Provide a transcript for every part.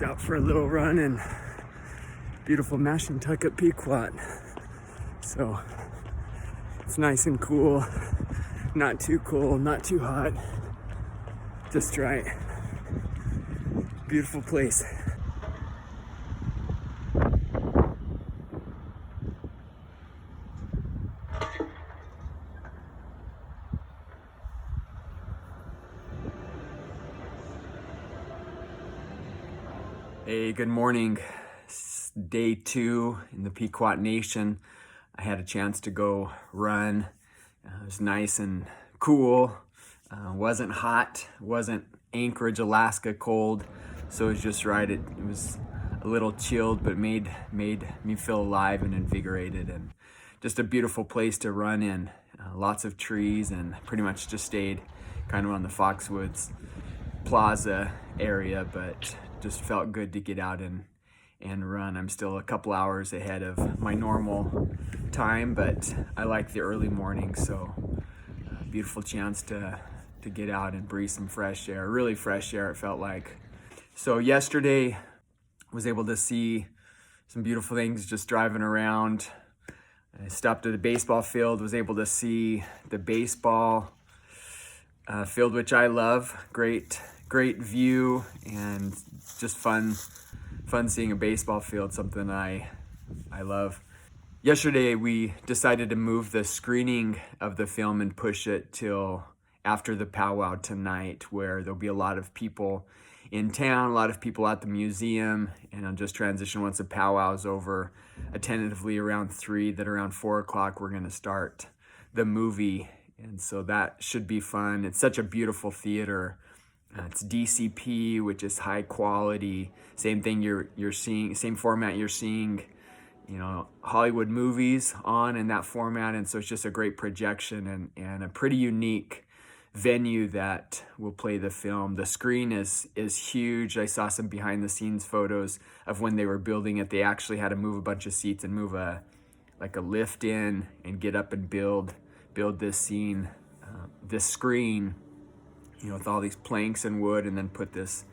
just out for a little run in beautiful Mashantucket, Pequot. So it's nice and cool, not too cold, not too hot, just right. Beautiful place. Hey, good morning. It's day 2 in the Pequot Nation. I had a chance to go run. It was nice and cool. Wasn't hot, wasn't Anchorage, Alaska cold. So it was just right. It was a little chilled, but made me feel alive and invigorated, and just a beautiful place to run in. Lots of trees, and pretty much just stayed kind of on the Foxwoods Plaza area, but just felt good to get out and run. I'm still a couple hours ahead of my normal time, but I like the early morning, so beautiful chance to get out and breathe some fresh air, really fresh air it felt like. So yesterday was able to see some beautiful things just driving around. I stopped at a baseball field, was able to see the baseball field, which I love. Great view, and just fun seeing a baseball field, something I love. Yesterday we decided to move the screening of the film and push it till after the powwow tonight, where there'll be a lot of people in town, a lot of people at the museum, and I'll just transition once the powwow's over, tentatively around 3, that around 4 o'clock we're gonna start the movie, and so that should be fun. It's such a beautiful theater. It's DCP, which is high quality. Same thing you're seeing, same format you're seeing, Hollywood movies on in that format. And so it's just a great projection and a pretty unique venue that will play the film. The screen is huge. I saw some behind the scenes photos of when they were building it. They actually had to move a bunch of seats and move a lift in and get up and build this scene, this screen, with all these planks and wood, and then put this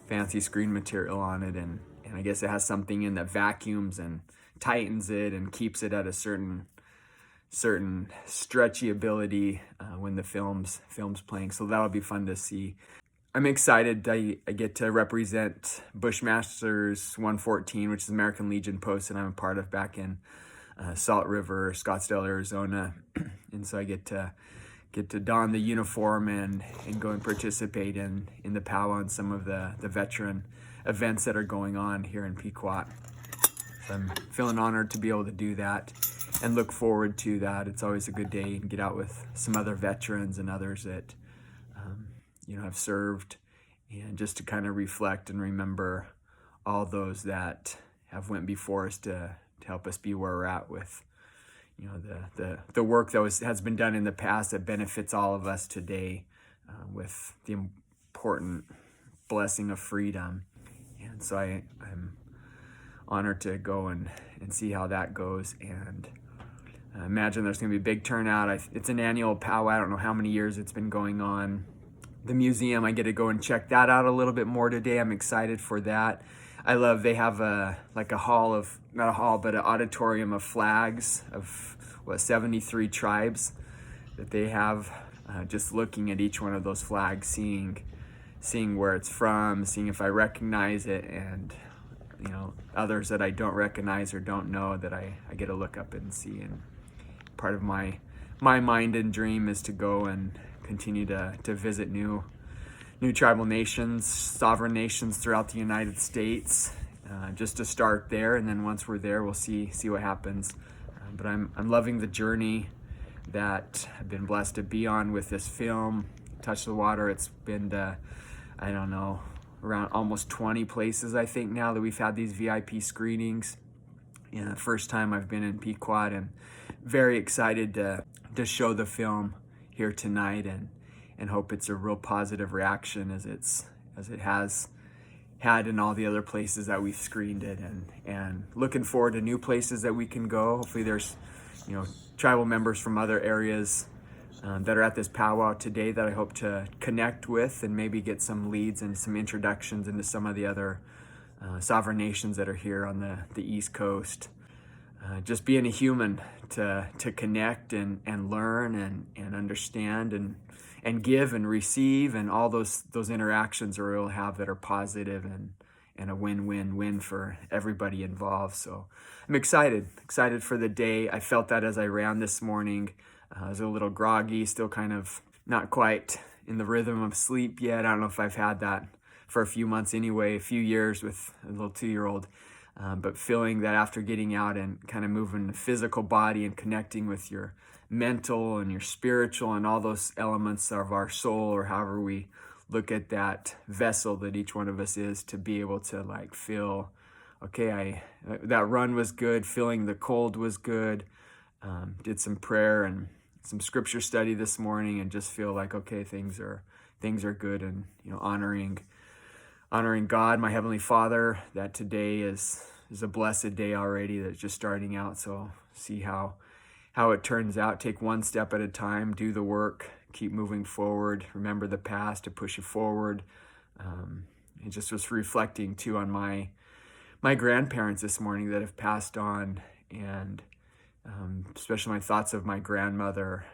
fancy screen material on it. And I guess it has something in that vacuums and tightens it and keeps it at a certain stretchy ability when the film's playing. So that'll be fun to see. I'm excited. I get to represent Bushmasters 114, which is American Legion post that I'm a part of back in Salt River, Scottsdale, Arizona. And so I get to don the uniform and go and participate in the powwow and some of the veteran events that are going on here in Pequot. So I'm feeling honored to be able to do that and look forward to that. It's always a good day and get out with some other veterans and others that have served, and just to kind of reflect and remember all those that have went before us to help us be where we're at with the work that has been done in the past that benefits all of us today, with the important blessing of freedom. And so I'm honored to go and see how that goes, and I imagine there's going to be a big turnout. It's an annual powwow. I don't know how many years it's been going on. The museum, I get to go and check that out a little bit more today. I'm excited for that. They have an auditorium of flags of 73 tribes that they have. Just looking at each one of those flags, seeing where it's from, seeing if I recognize it, and others that I don't recognize or don't know that I get to look up and see. And part of my mind and dream is to go and continue to visit new tribal nations, sovereign nations throughout the United States, just to start there, and then once we're there, we'll see what happens. But I'm loving the journey that I've been blessed to be on with this film, Touch the Water. It's been to, around almost 20 places, I think, now that we've had these VIP screenings. The first time I've been in Pequot, and very excited to show the film here tonight, and hope it's a real positive reaction as it has had in all the other places that we've screened it, and looking forward to new places that we can go. Hopefully there's tribal members from other areas that are at this powwow today that I hope to connect with, and maybe get some leads and some introductions into some of the other sovereign nations that are here on the East Coast. Just being a human to connect and learn and understand and give and receive, and all those interactions we'll have that are positive and a win-win-win for everybody involved. So I'm excited for the day. I felt that as I ran this morning. I was a little groggy, still kind of not quite in the rhythm of sleep yet. I don't know if I've had that for a few months anyway, a few years with a little 2-year-old. But feeling that after getting out and kind of moving the physical body and connecting with your mental and your spiritual and all those elements of our soul, or however we look at that vessel that each one of us is, to be able to like feel, okay, that run was good, feeling the cold was good, did some prayer and some scripture study this morning, and just feel like, okay, things are good, and honoring God, my Heavenly Father, that today is a blessed day already that's just starting out. So see how it turns out. Take one step at a time, do the work, keep moving forward, remember the past to push you forward. And just was reflecting too on my grandparents this morning that have passed on, and especially my thoughts of my grandmother,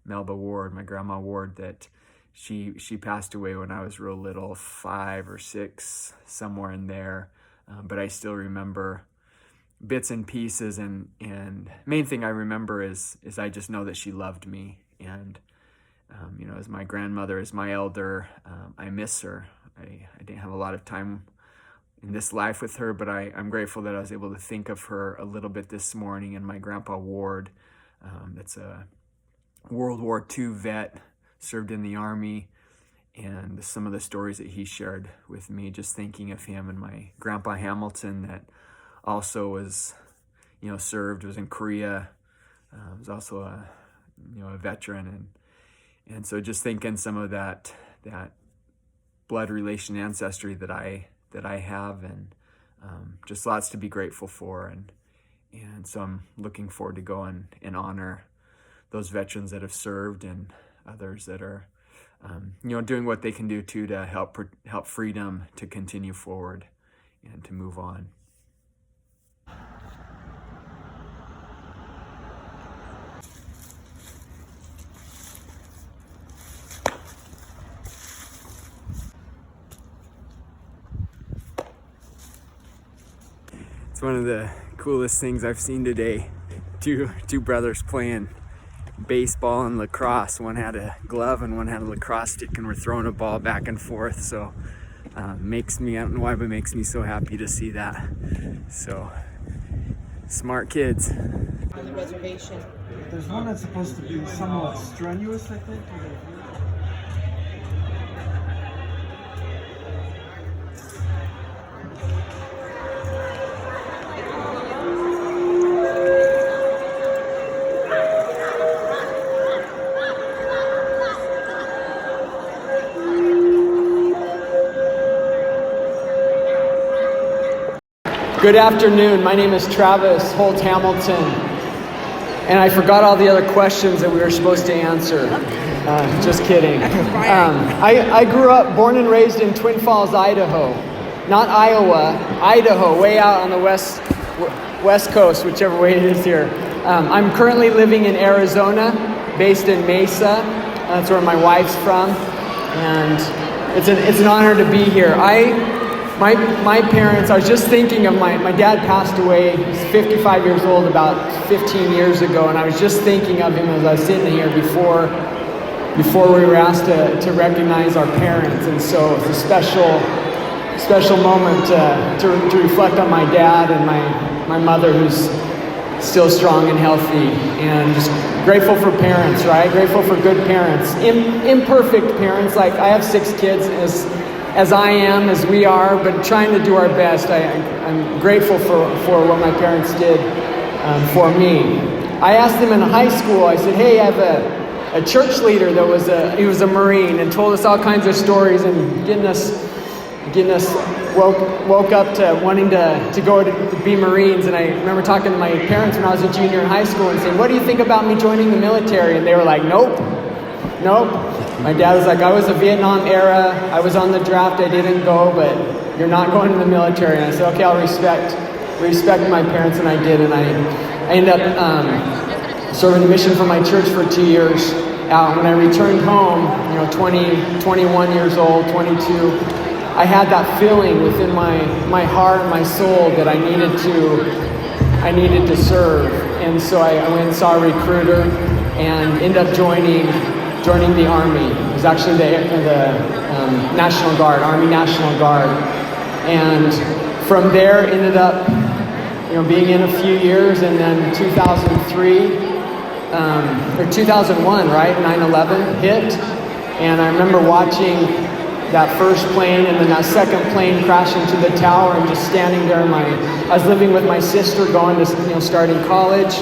Melba Ward, my grandma Ward, that she passed away when I was real little, 5 or 6, somewhere in there. But I still remember bits and pieces, and main thing I remember is I just know that she loved me. And, as my grandmother, as my elder, I miss her. I didn't have a lot of time in this life with her, but I'm grateful that I was able to think of her a little bit this morning. And my grandpa Ward, that's a World War II vet, served in the Army, and some of the stories that he shared with me, just thinking of him. And my grandpa Hamilton, that also was, served, was in Korea, was also a veteran, and so just thinking some of that blood relation ancestry that I have, and just lots to be grateful for, and so I'm looking forward to going and honor those veterans that have served, and others that are, doing what they can do too to help freedom to continue forward and to move on. It's one of the coolest things I've seen today. Two brothers playing baseball and lacrosse. One had a glove and one had a lacrosse stick, and we're throwing a ball back and forth. So makes me, I don't know why, but makes me so happy to see that. So smart kids. On the reservation. There's one that's supposed to be somewhat strenuous, I think. Good afternoon. My name is Travis Holt Hamilton, and I forgot all the other questions that we were supposed to answer. Just kidding. I grew up, born and raised in Twin Falls, Idaho. Not Iowa, Idaho, way out on the west coast, whichever way it is here. I'm currently living in Arizona, based in Mesa. That's where my wife's from, and it's an honor to be here. My parents, I was just thinking of my dad passed away. He's 55 years old about 15 years ago, and I was just thinking of him as I was sitting here before we were asked to recognize our parents. And so it's a special moment to reflect on my dad and my mother, who's still strong and healthy, and just grateful for parents, right? Grateful for good parents, imperfect parents. Like, I have 6 kids, as I am, as we are, but trying to do our best. I'm grateful for what my parents did for me. I asked them in high school, I said, hey, I have a church leader that he was a Marine, and told us all kinds of stories, and getting us woke up to wanting to go to be Marines. And I remember talking to my parents when I was a junior in high school and saying, what do you think about me joining the military? And they were like, nope, nope. My dad was like, I was a Vietnam era, I was on the draft, I didn't go, but you're not going to the military. And I said, okay, I'll respect my parents, and I did. And I ended up serving a mission for my church for 2 years. When I returned home, 21 years old, 22, I had that feeling within my heart and my soul that I needed to serve. And so I went and saw a recruiter and ended up joining the Army. It was actually the National Guard, Army National Guard. And from there ended up being in a few years, and then 2003 or 2001, right? 9/11 hit, and I remember watching that first plane and then that second plane crash into the tower, and just standing there. I was living with my sister, going to starting college,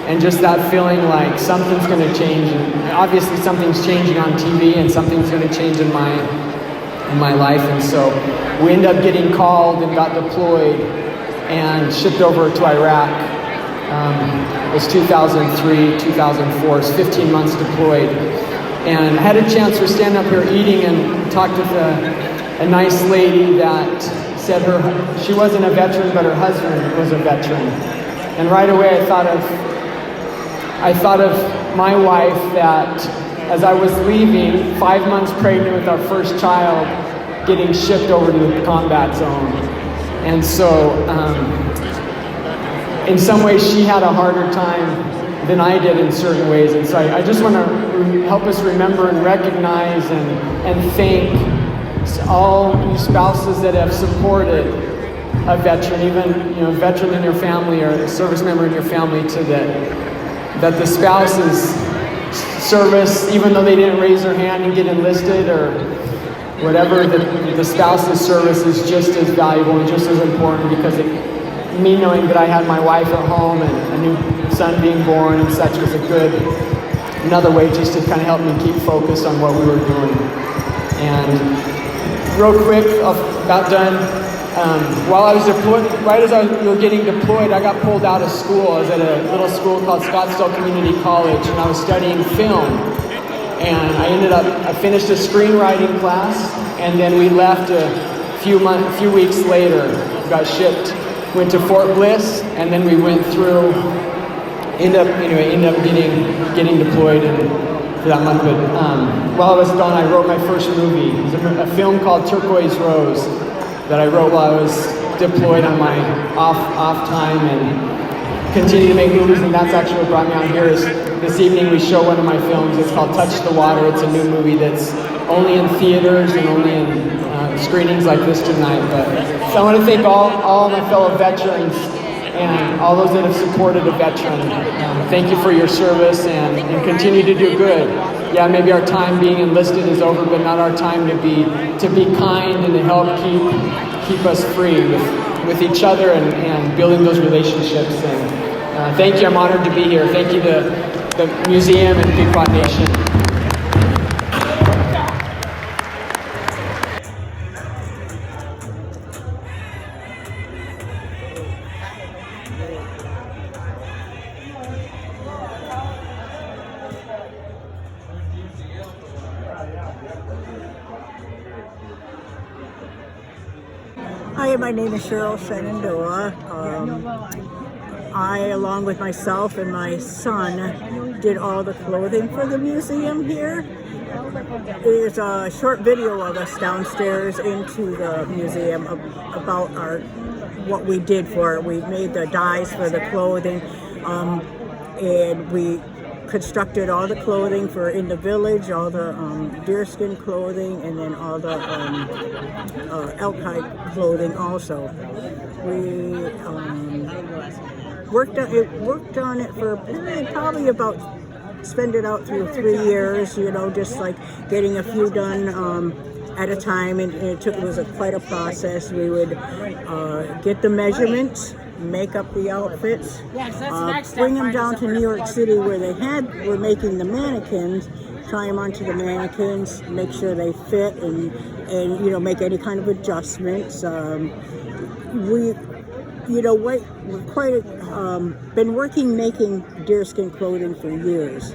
and just that feeling like something's going to change. And obviously, something's changing on TV, and something's going to change in my life. And so we ended up getting called and got deployed and shipped over to Iraq. It was 2003, 2004, it's 15 months deployed. And I had a chance to stand up here eating and talk with a nice lady that said she wasn't a veteran, but her husband was a veteran. And right away I thought of my wife, that as I was leaving, 5 months pregnant with our first child, getting shipped over to the combat zone. And so, in some ways, she had a harder time than I did in certain ways. And so I just want to help us remember and recognize and thank all you spouses that have supported a veteran, even a veteran in your family or a service member in your family, that the spouse's service, even though they didn't raise their hand and get enlisted or whatever, the spouse's service is just as valuable and just as important, because me knowing that I had my wife at home and a new son being born and such was another way just to kind of help me keep focused on what we were doing. And real quick, about done. While I was deployed, right as we were getting deployed, I got pulled out of school. I was at a little school called Scottsdale Community College, and I was studying film. And I finished a screenwriting class, and then we left a few weeks later, got shipped. Went to Fort Bliss, and then we went through. Ended up getting deployed for that month. But while I was gone, I wrote my first movie. It was a film called Turquoise Rose that I wrote while I was deployed on my off time, and continue to make movies. And that's actually what brought me out here. Is this evening we show one of my films. It's called Touch the Water. It's a new movie that's only in theaters and only in screenings like this tonight. But so I want to thank all my fellow veterans and all those that have supported a veteran. Thank you for your service, and continue to do good. Yeah, maybe our time being enlisted is over, but not our time to be kind and to help keep us free with each other and building those relationships. And thank you. I'm honored to be here. Thank you to the museum and Pequot Nation. Hi, my name is Cheryl Shenandoah. I, along with myself and my son, did all the clothing for the museum here. There's a short video of us downstairs into the museum about what we did for it. We made the dyes for the clothing, and we constructed all the clothing for in the village, all the deerskin clothing, and then all the elk hide clothing also. We worked on it for probably about, spend it out through 3 years, just like getting a few done at a time, and it was quite a process. We would get the measurements, make up the outfits, bring them down to New York City where they were making the mannequins, try them onto the mannequins, make sure they fit, and make any kind of adjustments. We've been making deerskin clothing for years,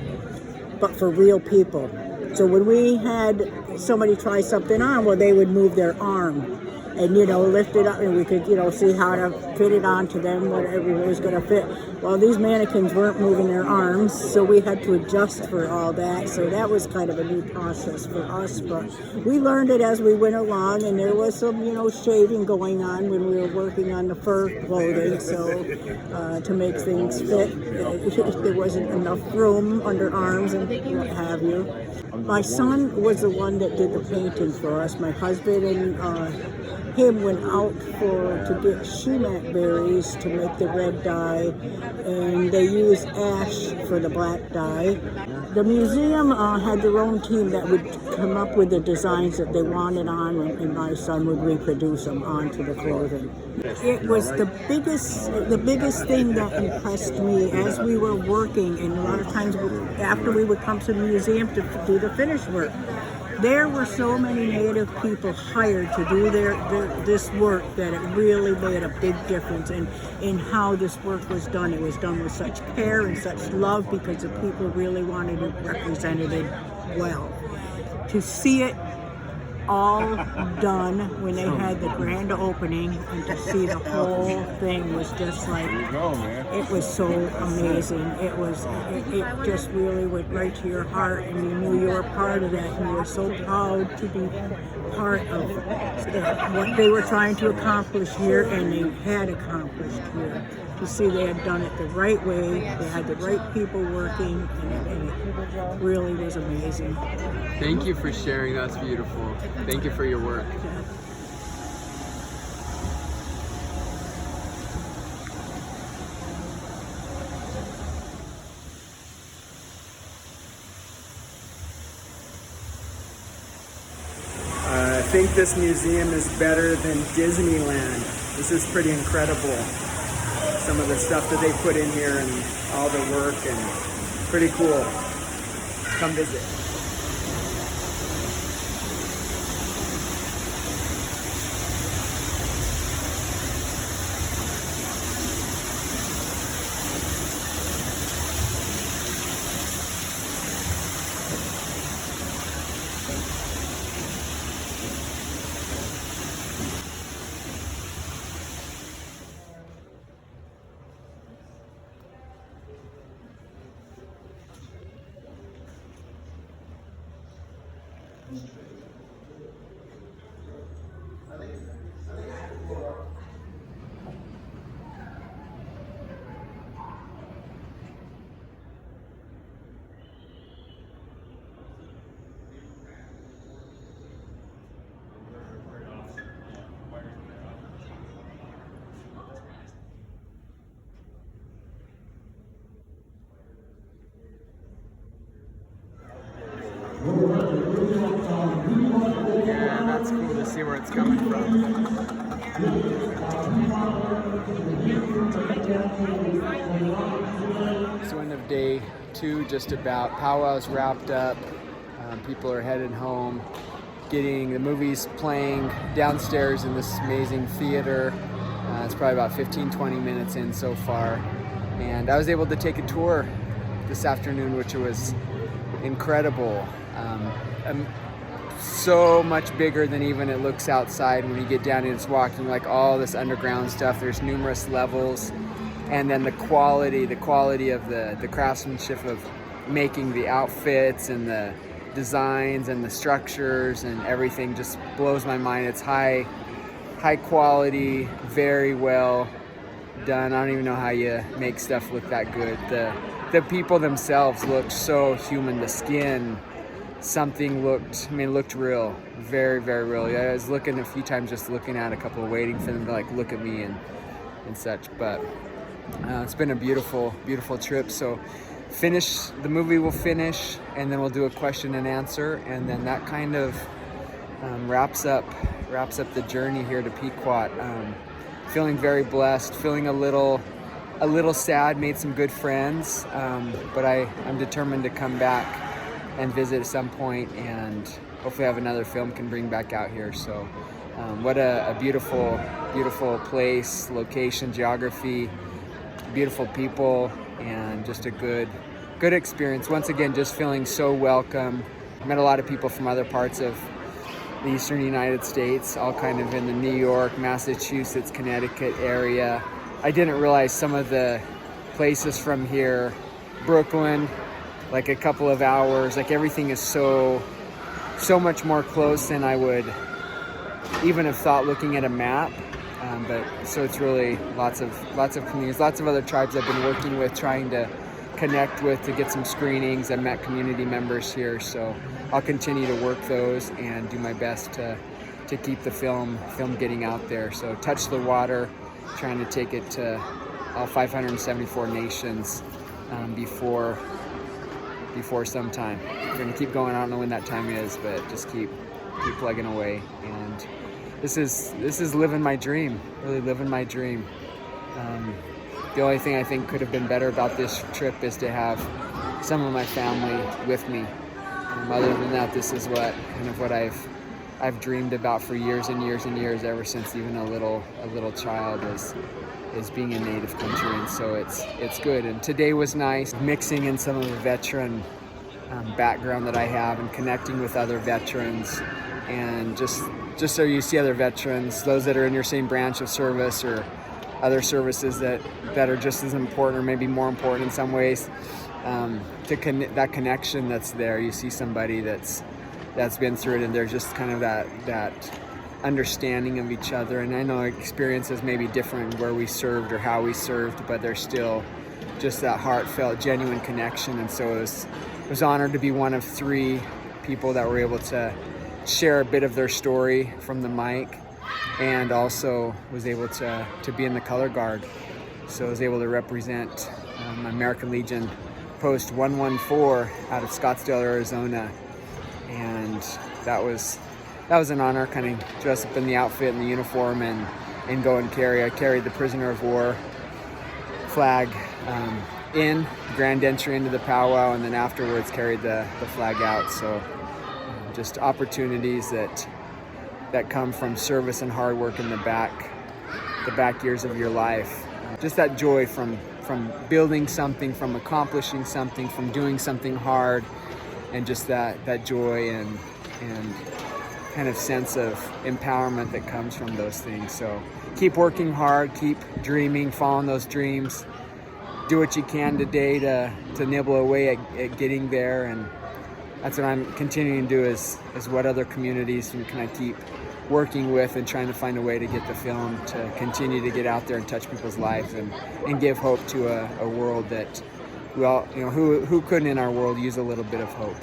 but for real people. So when we had somebody try something on, well, they would move their arm and, lift it up, and we could, see how to fit it onto them, whatever was going to fit. Well, these mannequins weren't moving their arms, so we had to adjust for all that. So that was kind of a new process for us, but we learned it as we went along, and there was some, shaving going on when we were working on the fur clothing, so to make things fit, there wasn't enough room under arms and what have you. My son was the one that did the painting for us. My husband and him went out to get sumac berries to make the red dye, and they used ash for the black dye. The museum had their own team that would come up with the designs that they wanted on, and my son would reproduce them onto the clothing. It was the biggest thing that impressed me as we were working, and a lot of times after we would come to the museum to do the finish work, there were so many Native people hired to do this work that it really made a big difference in how this work was done. It was done with such care and such love because the people really wanted it represented well. To see it all done when they had the grand opening, and to see the whole thing was just like, it was so amazing. It just really went right to your heart, and you knew you were part of that, and you were so proud to be part of what they were trying to accomplish here, and they had accomplished here. To see they had done it the right way, they had the right people working, and it really was amazing. Thank you for sharing. That's beautiful. Thank you for your work. I think this museum is better than Disneyland. This is pretty incredible. Some of the stuff that they put in here and all the work, and pretty cool. Come visit. Yeah, that's cool to see where it's coming from. So end of day 2, just about. Powwow's wrapped up. People are headed home. Getting the movies playing downstairs in this amazing theater. It's probably about 15-20 minutes in so far. And I was able to take a tour this afternoon, which was incredible. So much bigger than even it looks outside when you get down and it's walking, like all this underground stuff. There's numerous levels, and then the quality of the craftsmanship of making the outfits and the designs and the structures and everything just blows my mind. It's high quality, very well done. I don't even know how you make stuff look that good. The people themselves looked so human. The skin, something looked real, very, very real. Yeah, I was looking a few times, just looking at a couple, waiting for them to like look at me and such. But it's been a beautiful, beautiful trip. So the movie will finish, and then we'll do a question and answer, and then that kind of wraps up the journey here to Pequot. Feeling very blessed, feeling a little sad, made some good friends, but I'm determined to come back and visit at some point, and hopefully have another film can bring back out here. So what a beautiful, beautiful place, location, geography, beautiful people, and just a good experience. Once again, just feeling so welcome, Met a lot of people from other parts of the eastern United States, all kind of in the New York, Massachusetts, Connecticut area. I didn't realize some of the places from here, Brooklyn, like a couple of hours, like everything is so much more close than I would even have thought looking at a map. But so it's really lots of communities, lots of other tribes I've been working with, trying to connect with to get some screenings. I've met community members here, so I'll continue to work those and do my best to keep the film getting out there. So touch the water, trying to take it to all 574 nations before some time. We're gonna keep going. I don't know when that time is, but just keep plugging away. And this is living my dream, really living my dream. The only thing I think could have been better about this trip is to have some of my family with me. Other than that, this is what I've dreamed about for years and years and years, ever since even a little child, is being a native country. And so it's good. And today was nice, mixing in some of the veteran background that I have and connecting with other veterans, and just so you see other veterans, those that are in your same branch of service or other services that are just as important or maybe more important in some ways, that connection that's there. You see somebody that's been through it, and there's just kind of that understanding of each other. And I know experiences may be different where we served or how we served, but there's still just that heartfelt, genuine connection. And so it was honored to be one of 3 people that were able to share a bit of their story from the mic, and also was able to be in the color guard. So I was able to represent American Legion Post 114 out of Scottsdale, Arizona. And that was an honor, kind of dress up in the outfit and the uniform and go and I carried the prisoner of war flag in grand entry into the powwow, and then afterwards carried the flag out. So just opportunities that come from service and hard work in the back years of your life. Just that joy from building something, from accomplishing something, from doing something hard, and just that joy and kind of sense of empowerment that comes from those things. So keep working hard, keep dreaming, following those dreams. Do what you can today to nibble away at getting there, and that's what I'm continuing to do is what other communities can I keep working with and trying to find a way to get the film to continue to get out there and touch people's lives and give hope to a world that, well, you know, who couldn't in our world use a little bit of hope?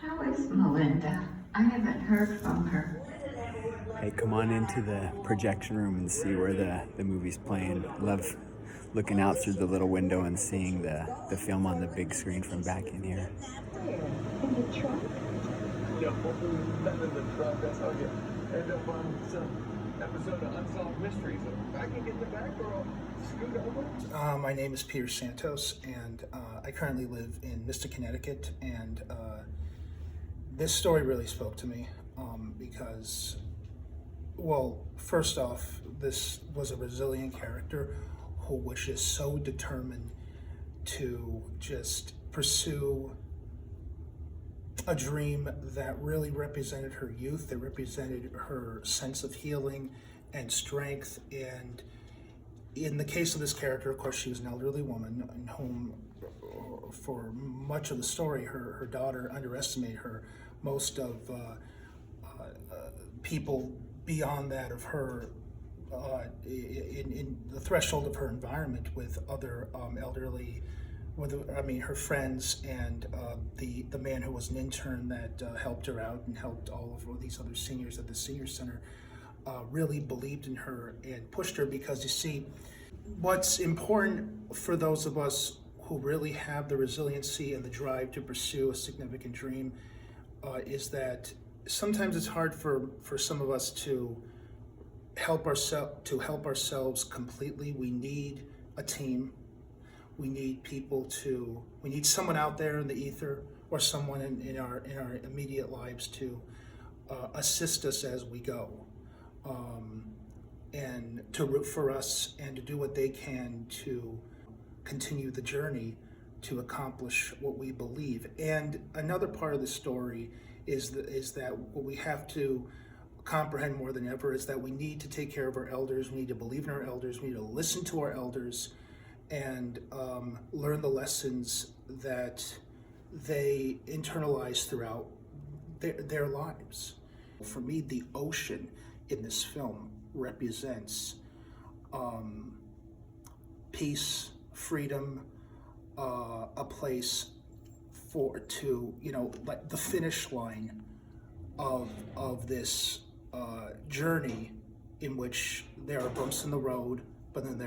How is Melinda? I haven't heard from her. Hey, come on into the projection room and see where the movie's playing. Love looking out through the little window and seeing the film on the big screen from back in here. In the truck? Yo, not in the truck. That's how you end up on some episode of Unsolved Mysteries. If I can get the back door, scoot over. My name is Peter Santos, and I currently live in Mesa, Connecticut. And this story really spoke to me because, well, first off, this was a resilient character who was just so determined to just pursue a dream that really represented her youth, that represented her sense of healing and strength. And in the case of this character, of course, she was an elderly woman in whom, for much of the story, her daughter underestimated her. Most of people beyond that of her, in the threshold of her environment with other elderly, her friends and the man who was an intern that helped her out and helped all of these other seniors at the senior center, really believed in her and pushed her. Because you see, what's important for those of us who really have the resiliency and the drive to pursue a significant dream is that sometimes it's hard for some of us to help ourselves completely. We need a team. We need we need someone out there in the ether, or someone in our immediate lives to assist us as we go. and to root for us and to do what they can to continue the journey to accomplish what we believe. And another part of the story is that what we have to comprehend more than ever is that we need to take care of our elders, we need to believe in our elders, we need to listen to our elders, and learn the lessons that they internalize throughout their lives. For me, the ocean in this film represents peace, freedom, a place like the finish line of this journey, in which there are bumps in the road, but then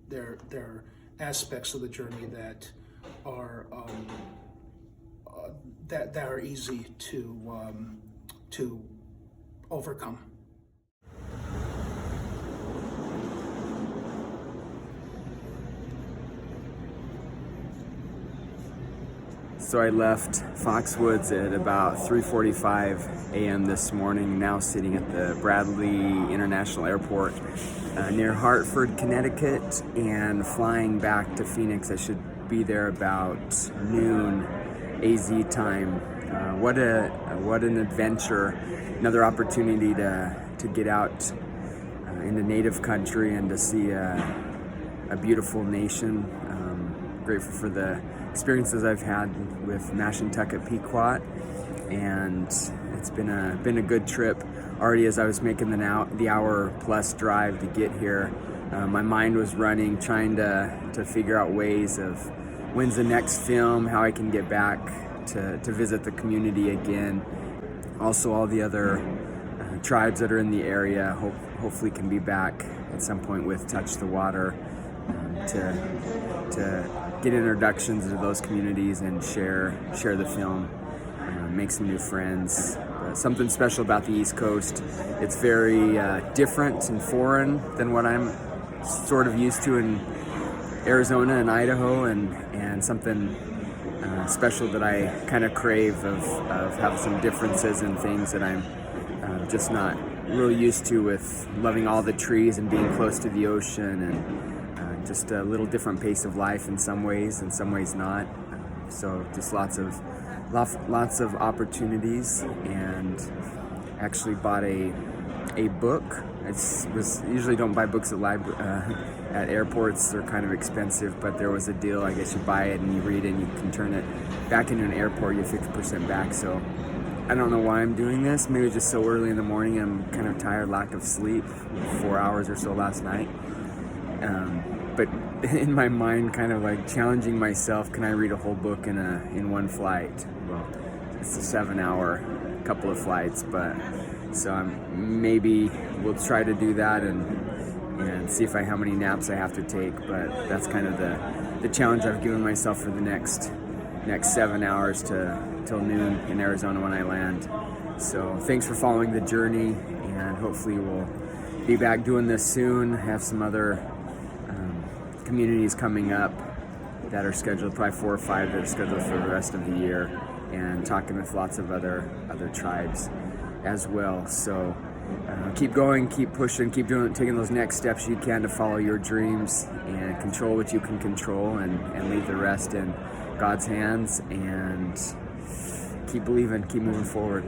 there are aspects of the journey that are that are easy to overcome. So I left Foxwoods at about 3:45 a.m. this morning, now sitting at the Bradley International Airport near Hartford, Connecticut, and flying back to Phoenix. I should be there about noon AZ time. What an adventure, another opportunity to get out into native country and to see a beautiful nation. Grateful for the experiences I've had with Mashantucket, Pequot, and it's been a good trip. Already, as I was making the hour plus drive to get here, my mind was running, trying to figure out ways of when's the next film, how I can get back to visit the community again. Also, all the other tribes that are in the area hopefully can be back at some point with Touch the Water to get introductions to those communities and share the film, make some new friends. Something special about the East Coast. It's very different and foreign than what I'm sort of used to in Arizona and Idaho, and something special that I kind of crave of having some differences in things that I'm just not really used to, with loving all the trees and being close to the ocean, and just a little different pace of life in some ways not. So just lots of opportunities, and actually bought a book. Usually don't buy books at airports. They're kind of expensive, but there was a deal. I guess you buy it and you read it and you can turn it back into an airport. You get 50% back. So I don't know why I'm doing this. Maybe just so early in the morning. I'm kind of tired, lack of sleep, 4 hours or so last night. But in my mind, kind of like challenging myself, can I read a whole book in one flight? Well, it's a 7-hour couple of flights, but so maybe we'll try to do that and see how many naps I have to take. But that's kind of the challenge I've given myself for the next 7 hours till noon in Arizona when I land. So thanks for following the journey, and hopefully we'll be back doing this soon. Have some other communities coming up that are scheduled, probably 4 or 5 that are scheduled for the rest of the year, and talking with lots of other tribes as well. So keep going, keep pushing, keep taking those next steps you can to follow your dreams and control what you can control, and leave the rest in God's hands, and keep believing, keep moving forward.